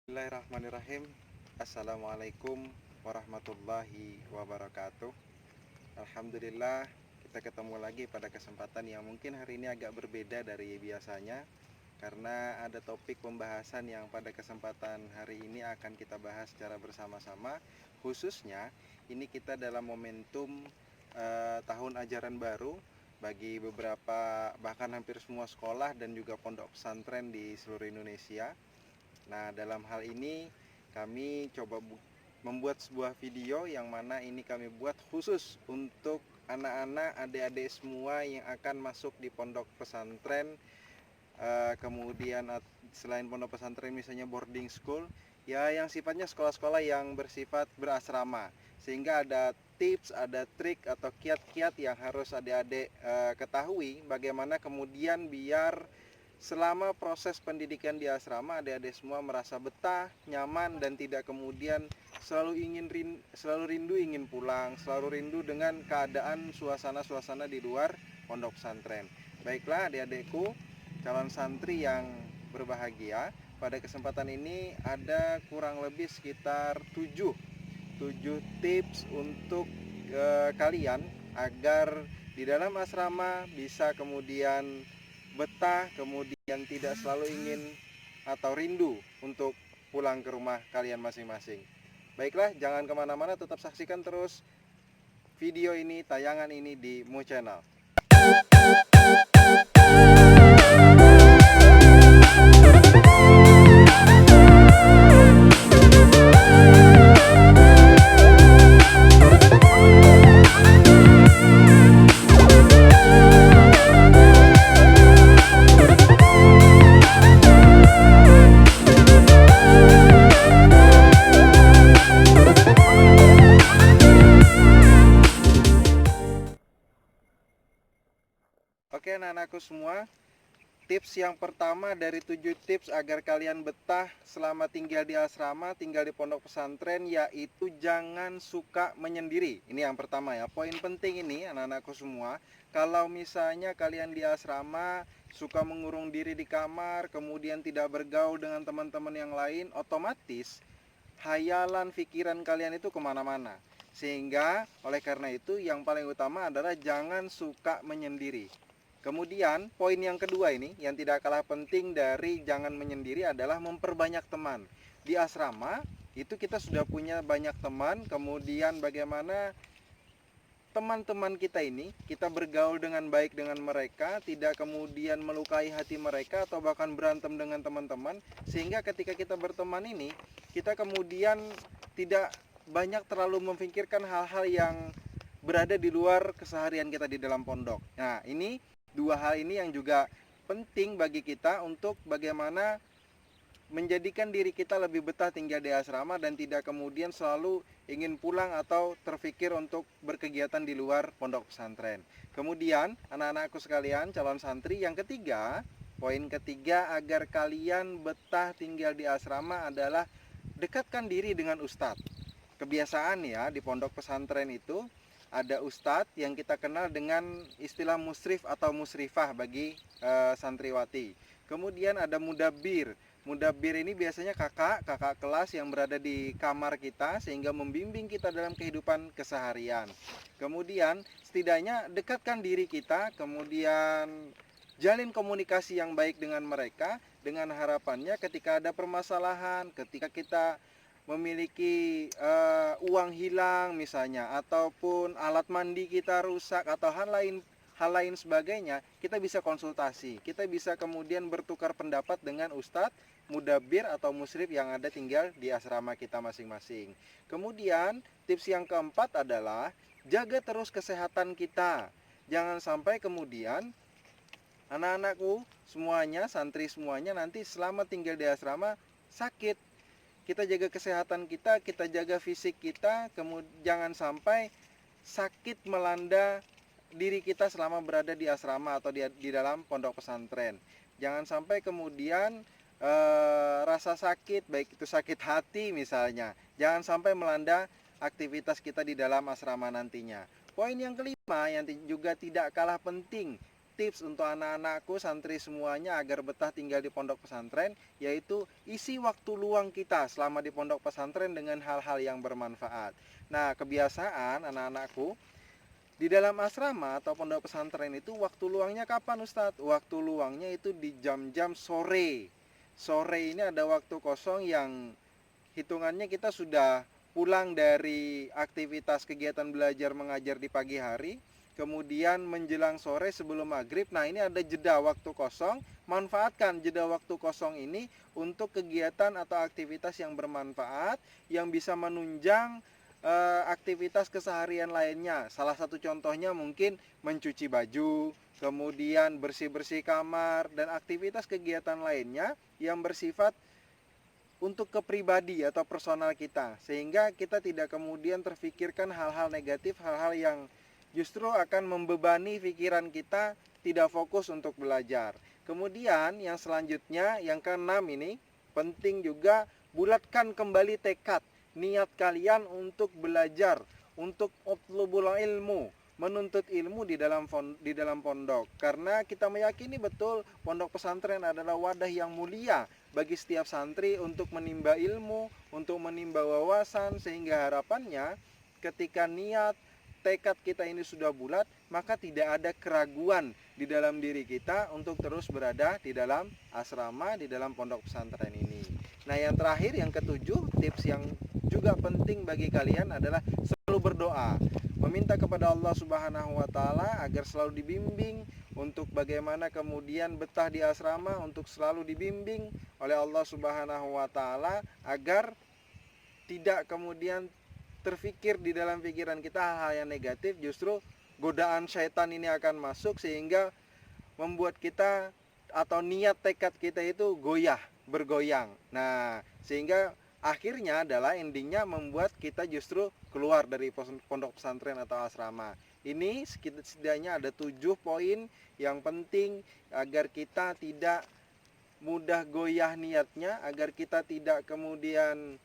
Bismillahirrahmanirrahim. Assalamualaikum warahmatullahi wabarakatuh. Alhamdulillah, kita ketemu lagi pada kesempatan yang mungkin hari ini agak berbeda dari biasanya, karena ada topik pembahasan yang pada kesempatan hari ini akan kita bahas secara bersama-sama. Khususnya ini kita dalam momentum tahun ajaran baru bagi beberapa, bahkan hampir semua sekolah dan juga pondok pesantren di seluruh Indonesia. Nah, dalam hal ini kami coba membuat sebuah video yang mana ini kami buat khusus untuk anak-anak, adik-adik semua yang akan masuk di pondok pesantren. Kemudian selain pondok pesantren misalnya boarding school, ya yang sifatnya sekolah-sekolah yang bersifat berasrama. Sehingga ada tips, ada trik atau kiat-kiat yang harus adik-adik ketahui bagaimana kemudian biar selama proses pendidikan di asrama adik-adik semua merasa betah, nyaman, dan tidak kemudian selalu rindu ingin pulang, selalu rindu dengan keadaan suasana-suasana di luar pondok pesantren. Baiklah adik-adikku, calon santri yang berbahagia, pada kesempatan ini ada kurang lebih sekitar 7 tips untuk kalian agar di dalam asrama bisa kemudian betah, kemudian tidak selalu ingin atau rindu untuk pulang ke rumah kalian masing-masing. Baiklah, jangan kemana-mana, tetap saksikan terus video ini, tayangan ini di Mu Channel. Oke anak-anakku semua, tips yang pertama dari 7 tips agar kalian betah selama tinggal di asrama, tinggal di pondok pesantren, yaitu jangan suka menyendiri. Ini yang pertama ya, poin penting ini anak-anakku semua. Kalau misalnya kalian di asrama suka mengurung diri di kamar, kemudian tidak bergaul dengan teman-teman yang lain, otomatis hayalan pikiran kalian itu kemana-mana. Sehingga oleh karena itu yang paling utama adalah jangan suka menyendiri. Kemudian poin yang kedua ini yang tidak kalah penting dari jangan menyendiri adalah memperbanyak teman. Di asrama itu kita sudah punya banyak teman, kemudian bagaimana teman-teman kita ini kita bergaul dengan baik dengan mereka, tidak kemudian melukai hati mereka atau bahkan berantem dengan teman-teman, sehingga ketika kita berteman ini kita kemudian tidak banyak terlalu memikirkan hal-hal yang berada di luar keseharian kita di dalam pondok. Nah, ini dua hal ini yang juga penting bagi kita untuk bagaimana menjadikan diri kita lebih betah tinggal di asrama dan tidak kemudian selalu ingin pulang atau terfikir untuk berkegiatan di luar pondok pesantren. Kemudian anak-anakku sekalian, calon santri, yang ketiga, poin ketiga agar kalian betah tinggal di asrama adalah dekatkan diri dengan ustadz. Kebiasaan ya di pondok pesantren itu ada ustadz yang kita kenal dengan istilah musrif atau musrifah bagi santriwati. Kemudian ada mudabir. Mudabir ini biasanya kakak kelas yang berada di kamar kita sehingga membimbing kita dalam kehidupan keseharian. Kemudian setidaknya dekatkan diri kita, kemudian jalin komunikasi yang baik dengan mereka dengan harapannya ketika ada permasalahan, ketika kita memiliki uang hilang misalnya, ataupun alat mandi kita rusak atau hal lain sebagainya, kita bisa konsultasi, kita bisa kemudian bertukar pendapat dengan ustadz, mudabir atau musrif yang ada tinggal di asrama kita masing-masing. Kemudian tips yang keempat adalah jaga terus kesehatan kita. Jangan sampai kemudian anak-anakku semuanya, santri semuanya nanti selama tinggal di asrama sakit. Kita jaga kesehatan kita, kita jaga fisik kita, kemudian jangan sampai sakit melanda diri kita selama berada di asrama atau di dalam pondok pesantren. Jangan sampai kemudian rasa sakit, baik itu sakit hati misalnya, jangan sampai melanda aktivitas kita di dalam asrama nantinya. Poin yang kelima yang juga tidak kalah penting tips untuk anak-anakku, santri semuanya agar betah tinggal di pondok pesantren, yaitu isi waktu luang kita selama di pondok pesantren dengan hal-hal yang bermanfaat. Nah, kebiasaan anak-anakku, di dalam asrama atau pondok pesantren itu waktu luangnya kapan Ustadz? Waktu luangnya itu di jam-jam sore. Sore ini ada waktu kosong yang hitungannya kita sudah pulang dari aktivitas kegiatan belajar mengajar di pagi hari, kemudian menjelang sore sebelum maghrib. Nah, ini ada jeda waktu kosong. Manfaatkan jeda waktu kosong ini untuk kegiatan atau aktivitas yang bermanfaat, yang bisa menunjang aktivitas keseharian lainnya. Salah satu contohnya mungkin mencuci baju, kemudian bersih-bersih kamar, dan aktivitas kegiatan lainnya yang bersifat untuk kepribadi atau personal kita, sehingga kita tidak kemudian terfikirkan hal-hal negatif, hal-hal yang justru akan membebani pikiran kita, tidak fokus untuk belajar. Kemudian yang selanjutnya, yang keenam ini penting juga, bulatkan kembali tekad niat kalian untuk belajar, untuk utlubul ilmu, menuntut ilmu di dalam pondok. Karena kita meyakini betul pondok pesantren adalah wadah yang mulia bagi setiap santri untuk menimba ilmu, untuk menimba wawasan, sehingga harapannya ketika niat tekad kita ini sudah bulat, maka tidak ada keraguan di dalam diri kita untuk terus berada di dalam asrama, di dalam pondok pesantren ini. Nah, yang terakhir, yang ketujuh, tips yang juga penting bagi kalian adalah selalu berdoa, meminta kepada Allah Subhanahu wa taala agar selalu dibimbing untuk bagaimana kemudian betah di asrama, untuk selalu dibimbing oleh Allah Subhanahu wa taala agar tidak kemudian terfikir di dalam pikiran kita hal-hal yang negatif. Justru godaan syaitan ini akan masuk sehingga membuat kita atau niat tekad kita itu bergoyang. Nah, sehingga akhirnya adalah endingnya membuat kita justru keluar dari pondok pesantren atau asrama. Ini setidaknya ada 7 poin yang penting agar kita tidak mudah goyah niatnya, agar kita tidak kemudian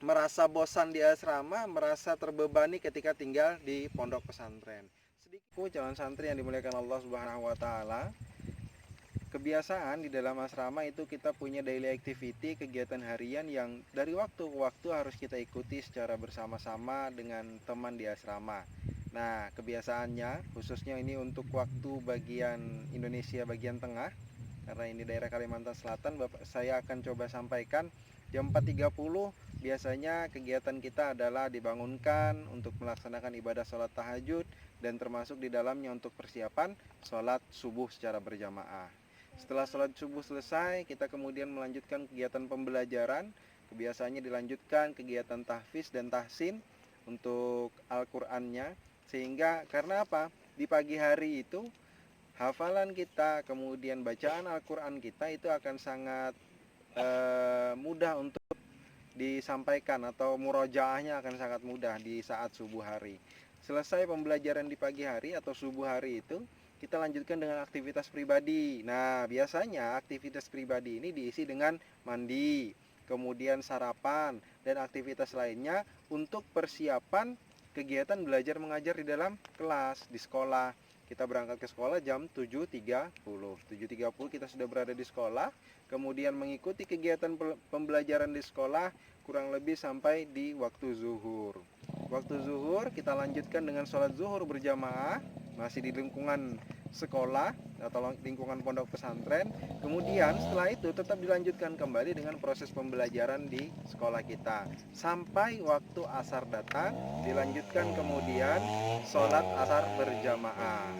merasa bosan di asrama, merasa terbebani ketika tinggal di pondok pesantren. Sedikit calon santri yang dimuliakan Allah Subhanahu wa taala, kebiasaan di dalam asrama itu kita punya daily activity, kegiatan harian yang dari waktu ke waktu harus kita ikuti secara bersama-sama dengan teman di asrama. Nah, kebiasaannya khususnya ini untuk waktu bagian Indonesia bagian tengah, karena ini daerah Kalimantan Selatan, saya akan coba sampaikan. Jam 4.30 biasanya kegiatan kita adalah dibangunkan untuk melaksanakan ibadah sholat tahajud, dan termasuk di dalamnya untuk persiapan sholat subuh secara berjamaah. Setelah sholat subuh selesai, kita kemudian melanjutkan kegiatan pembelajaran. Kebiasaannya dilanjutkan kegiatan tahfiz dan tahsin untuk Al-Qur'annya. Sehingga karena apa? Di pagi hari itu hafalan kita, kemudian bacaan Al-Qur'an kita itu akan sangat mudah untuk disampaikan, atau murojaahnya akan sangat mudah di saat subuh hari. Selesai pembelajaran di pagi hari atau subuh hari itu, kita lanjutkan dengan aktivitas pribadi. Nah, biasanya aktivitas pribadi ini diisi dengan mandi, kemudian sarapan, dan aktivitas lainnya untuk persiapan kegiatan belajar mengajar di dalam kelas, di sekolah. Kita berangkat ke sekolah jam 7.30. 7.30 kita sudah berada di sekolah, kemudian mengikuti kegiatan pembelajaran di sekolah kurang lebih sampai di waktu zuhur. Waktu zuhur kita lanjutkan dengan sholat zuhur berjamaah, masih di lingkungan sekolah atau lingkungan pondok pesantren. Kemudian setelah itu tetap dilanjutkan kembali dengan proses pembelajaran di sekolah kita sampai waktu asar datang, dilanjutkan kemudian sholat asar berjamaah.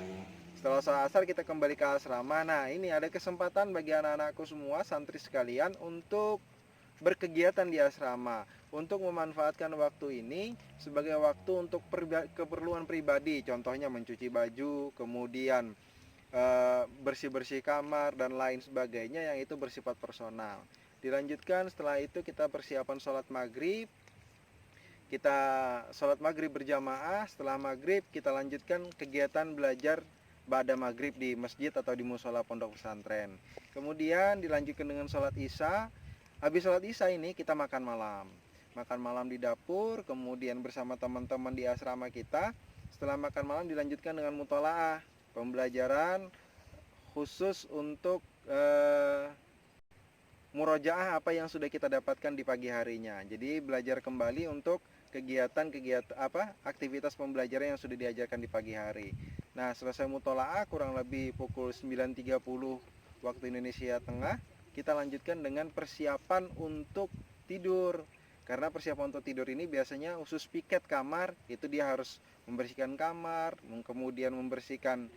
Setelah sholat asar kita kembali ke asrama. Nah, ini ada kesempatan bagi anak-anakku semua, santri sekalian, untuk berkegiatan di asrama, untuk memanfaatkan waktu ini sebagai waktu untuk keperluan pribadi, contohnya mencuci baju, kemudian bersih-bersih kamar dan lain sebagainya yang itu bersifat personal. Dilanjutkan setelah itu kita persiapan sholat maghrib, kita sholat maghrib berjamaah. Setelah maghrib kita lanjutkan kegiatan belajar ba'da maghrib di masjid atau di musola pondok pesantren. Kemudian dilanjutkan dengan sholat isya. Habis sholat isya ini kita makan malam. Makan malam di dapur, kemudian bersama teman-teman di asrama kita. Setelah makan malam dilanjutkan dengan mutolaah. pembelajaran khusus untuk murojaah apa yang sudah kita dapatkan di pagi harinya. Jadi belajar kembali untuk kegiatan-kegiatan aktivitas pembelajaran yang sudah diajarkan di pagi hari. Nah, selesai mutolaah kurang lebih pukul 9.30 waktu Indonesia Tengah, kita lanjutkan dengan persiapan untuk tidur. Karena persiapan untuk tidur ini biasanya khusus piket kamar, itu dia harus membersihkan kamar, kemudian membersihkan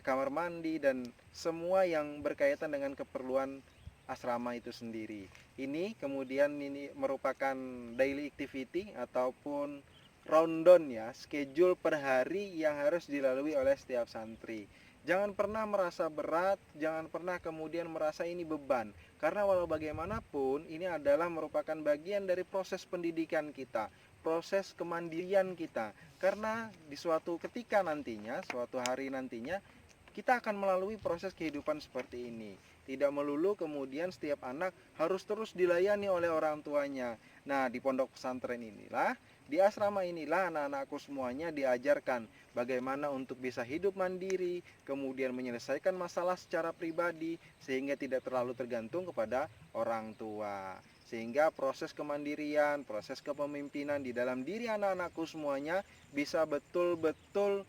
kamar mandi dan semua yang berkaitan dengan keperluan asrama itu sendiri. Ini kemudian ini merupakan daily activity ataupun rundown ya, schedule per hari yang harus dilalui oleh setiap santri. Jangan pernah merasa berat, jangan pernah kemudian merasa ini beban. Karena walau bagaimanapun ini adalah merupakan bagian dari proses pendidikan kita, proses kemandirian kita. Karena di suatu ketika nantinya, suatu hari nantinya, kita akan melalui proses kehidupan seperti ini. Tidak melulu kemudian setiap anak harus terus dilayani oleh orang tuanya. Nah, di pondok pesantren inilah, di asrama inilah anak-anakku semuanya diajarkan bagaimana untuk bisa hidup mandiri, kemudian menyelesaikan masalah secara pribadi, sehingga tidak terlalu tergantung kepada orang tua. Sehingga proses kemandirian, proses kepemimpinan di dalam diri anak-anakku semuanya bisa betul-betul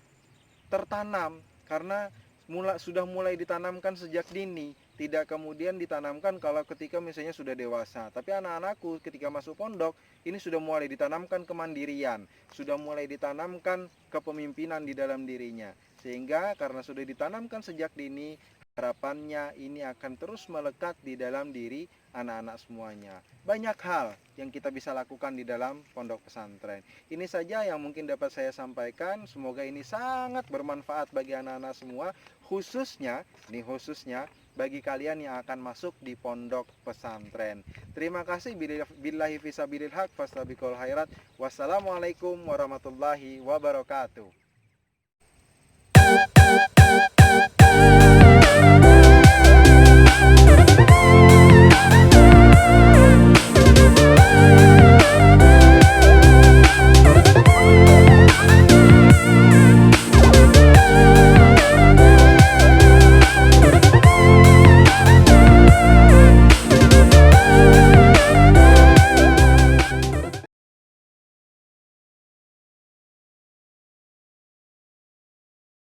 tertanam, karena sudah mulai ditanamkan sejak dini, tidak kemudian ditanamkan kalau ketika misalnya sudah dewasa. Tapi anak-anakku ketika masuk pondok ini sudah mulai ditanamkan kemandirian, sudah mulai ditanamkan kepemimpinan di dalam dirinya, sehingga karena sudah ditanamkan sejak dini, harapannya ini akan terus melekat di dalam diri anak-anak semuanya. Banyak hal yang kita bisa lakukan di dalam pondok pesantren. Ini saja yang mungkin dapat saya sampaikan. Semoga ini sangat bermanfaat bagi anak-anak semua, khususnya bagi kalian yang akan masuk di pondok pesantren. Terima kasih. Billahi fisabilil haq fastabiqul khairat. Wassalamualaikum warahmatullahi wabarakatuh.